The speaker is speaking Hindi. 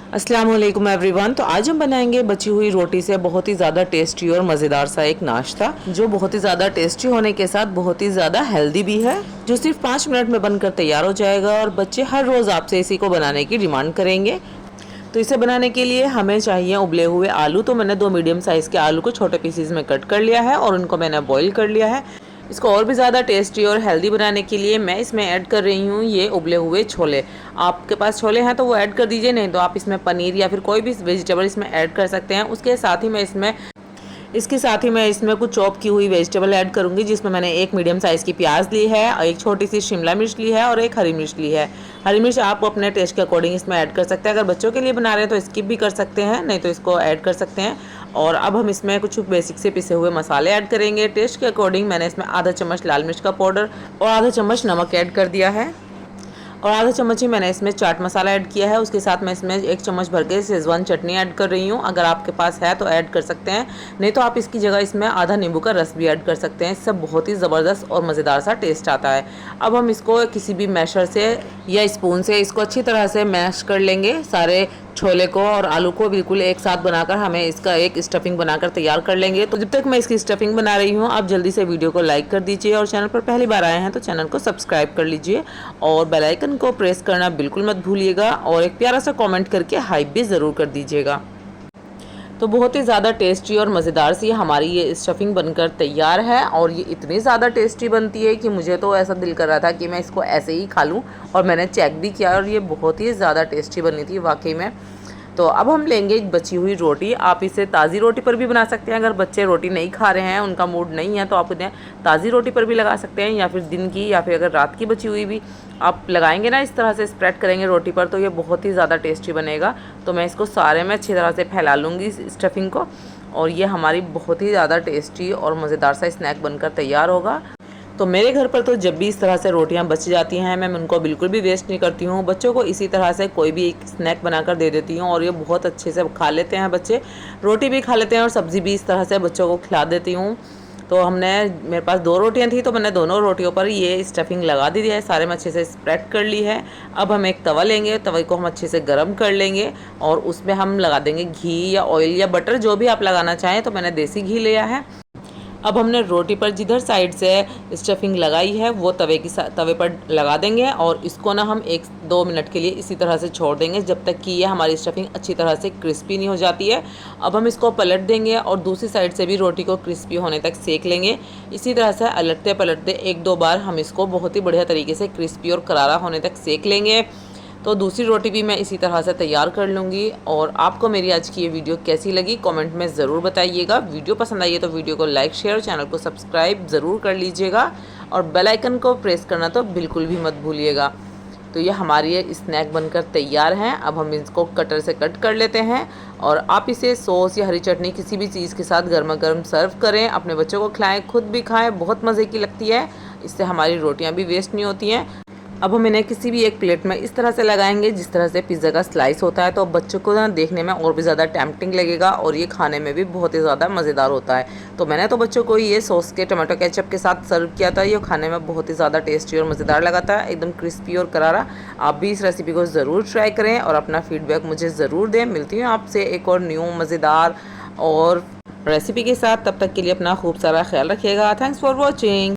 अस्सलाम वालेकुम एवरीवन। तो आज हम बनाएंगे बची हुई रोटी से बहुत ही ज़्यादा टेस्टी और मज़ेदार सा एक नाश्ता, जो बहुत ही ज़्यादा टेस्टी होने के साथ बहुत ही ज़्यादा हेल्दी भी है, जो सिर्फ 5 मिनट में बनकर तैयार हो जाएगा और बच्चे हर रोज़ आपसे इसी को बनाने की डिमांड करेंगे। तो इसे बनाने के लिए हमें चाहिए उबले हुए आलू। तो मैंने 2 मीडियम साइज़ के आलू को छोटे पीसीज में कट कर लिया है और उनको मैंने बॉईल कर लिया है। इसको और भी ज़्यादा टेस्टी और हेल्दी बनाने के लिए मैं इसमें ऐड कर रही हूँ ये उबले हुए छोले। आपके पास छोले हैं तो वो ऐड कर दीजिए, नहीं तो आप इसमें पनीर या फिर कोई भी वेजिटेबल इसमें ऐड कर सकते हैं। इसके साथ ही मैं इसमें कुछ चॉप की हुई वेजिटेबल ऐड करूंगी, जिसमें मैंने एक मीडियम साइज़ की प्याज ली है, एक छोटी सी शिमला मिर्च ली है और एक हरी मिर्च ली है। हरी मिर्च आप अपने टेस्ट के अकॉर्डिंग इसमें ऐड कर सकते हैं। अगर बच्चों के लिए बना रहे हैं तो स्किप भी कर सकते हैं, नहीं तो इसको ऐड कर सकते हैं। और अब हम इसमें कुछ बेसिक से पिसे हुए मसाले ऐड करेंगे। टेस्ट के अकॉर्डिंग मैंने इसमें आधा चम्मच लाल मिर्च का पाउडर और आधा चम्मच नमक ऐड कर दिया है और आधा चम्मच ही मैंने इसमें चाट मसाला ऐड किया है। उसके साथ मैं इसमें 1 चम्मच भर के शेजवान चटनी ऐड कर रही हूँ। अगर आपके पास है तो ऐड कर सकते हैं, नहीं तो आप इसकी जगह इसमें आधा नींबू का रस भी ऐड कर सकते हैं। इससे बहुत ही ज़बरदस्त और मज़ेदार सा टेस्ट आता है। अब हम इसको किसी भी मैशर से या स्पून से इसको अच्छी तरह से मैश कर लेंगे। सारे छोले को और आलू को बिल्कुल एक साथ बनाकर हमें इसका एक स्टफिंग बनाकर तैयार कर लेंगे। तो जब तक मैं इसकी स्टफिंग बना रही हूँ, आप जल्दी से वीडियो को लाइक कर दीजिए और चैनल पर पहली बार आए हैं तो चैनल को सब्सक्राइब कर लीजिए और बेल आइकन को प्रेस करना बिल्कुल मत भूलिएगा और एक प्यारा सा कमेंट करके हाइप भी ज़रूर कर दीजिएगा। तो बहुत ही ज़्यादा टेस्टी और मज़ेदार सी हमारी ये स्टफिंग बनकर तैयार है और ये इतनी ज़्यादा टेस्टी बनती है कि मुझे तो ऐसा दिल कर रहा था कि मैं इसको ऐसे ही खा लूँ, और मैंने चेक भी किया और ये बहुत ही ज़्यादा टेस्टी बनी थी वाकई में। तो अब हम लेंगे एक बची हुई रोटी। आप इसे ताज़ी रोटी पर भी बना सकते हैं। अगर बच्चे रोटी नहीं खा रहे हैं, उनका मूड नहीं है, तो आप इन्हें ताज़ी रोटी पर भी लगा सकते हैं, या फिर दिन की या फिर अगर रात की बची हुई भी आप लगाएंगे ना, इस तरह से स्प्रेड करेंगे रोटी पर, तो ये बहुत ही ज़्यादा टेस्टी बनेगा। तो मैं इसको सारे में अच्छी तरह से फैला लूँगी इस स्टफिंग को, और ये हमारी बहुत ही ज़्यादा टेस्टी और मज़ेदार सा स्नैक बनकर तैयार होगा। तो मेरे घर पर तो जब भी इस तरह से रोटियां बच जाती हैं, मैं उनको बिल्कुल भी वेस्ट नहीं करती हूँ। बच्चों को इसी तरह से कोई भी एक स्नैक बनाकर दे देती हूँ और ये बहुत अच्छे से खा लेते हैं बच्चे। रोटी भी खा लेते हैं और सब्ज़ी भी इस तरह से बच्चों को खिला देती हूँ। तो मेरे पास 2 रोटियां थी, तो मैंने दोनों रोटियों पर ये स्टफिंग लगा दी है, सारे में अच्छे से स्प्रेड कर ली है। अब हम एक तवा लेंगे, तवे को हम अच्छे से गर्म कर लेंगे और उसमें हम लगा देंगे घी या ऑयल या बटर, जो भी आप लगाना चाहें। तो मैंने देसी घी लिया है। अब हमने रोटी पर जिधर साइड से स्टफिंग लगाई है वो तवे पर लगा देंगे और इसको ना हम 1-2 मिनट के लिए इसी तरह से छोड़ देंगे, जब तक कि ये हमारी स्टफिंग अच्छी तरह से क्रिस्पी नहीं हो जाती है। अब हम इसको पलट देंगे और दूसरी साइड से भी रोटी को क्रिस्पी होने तक सेक लेंगे। इसी तरह से अलटते पलटते 1-2 बार हम इसको बहुत ही बढ़िया तरीके से क्रिस्पी और करारा होने तक सेक लेंगे। तो दूसरी रोटी भी मैं इसी तरह से तैयार कर लूँगी। और आपको मेरी आज की ये वीडियो कैसी लगी कमेंट में ज़रूर बताइएगा। वीडियो पसंद आई है तो वीडियो को लाइक शेयर और चैनल को सब्सक्राइब ज़रूर कर लीजिएगा और बेल आइकन को प्रेस करना तो बिल्कुल भी मत भूलिएगा। तो ये हमारी ये स्नैक बनकर तैयार हैं। अब हम इसको कटर से कट कर लेते हैं और आप इसे सॉस या हरी चटनी किसी भी चीज़ के साथ गर्मा गर्म सर्व करें, अपने बच्चों को खिलाएं, खुद भी खाएं, बहुत मज़े की लगती है। इससे हमारी रोटियाँ भी वेस्ट नहीं होती हैं। अब हम इन्हें किसी भी एक प्लेट में इस तरह से लगाएंगे जिस तरह से पिज़्ज़ा का स्लाइस होता है, तो बच्चों को ना देखने में और भी ज़्यादा टेम्पटिंग लगेगा और ये खाने में भी बहुत ही ज़्यादा मज़ेदार होता है। तो मैंने तो बच्चों को ये सॉस के टमाटो केचप के साथ सर्व किया था। ये खाने में बहुत ही ज़्यादा टेस्टी और मज़ेदार लगा था, एकदम क्रिस्पी और करारा। आप भी इस रेसिपी को ज़रूर ट्राई करें और अपना फीडबैक मुझे ज़रूर दें। मिलती हूँ आपसे एक और न्यू मज़ेदार और रेसिपी के साथ। तब तक के लिए अपना खूब सारा ख्याल रखिएगा। Thanks for watching.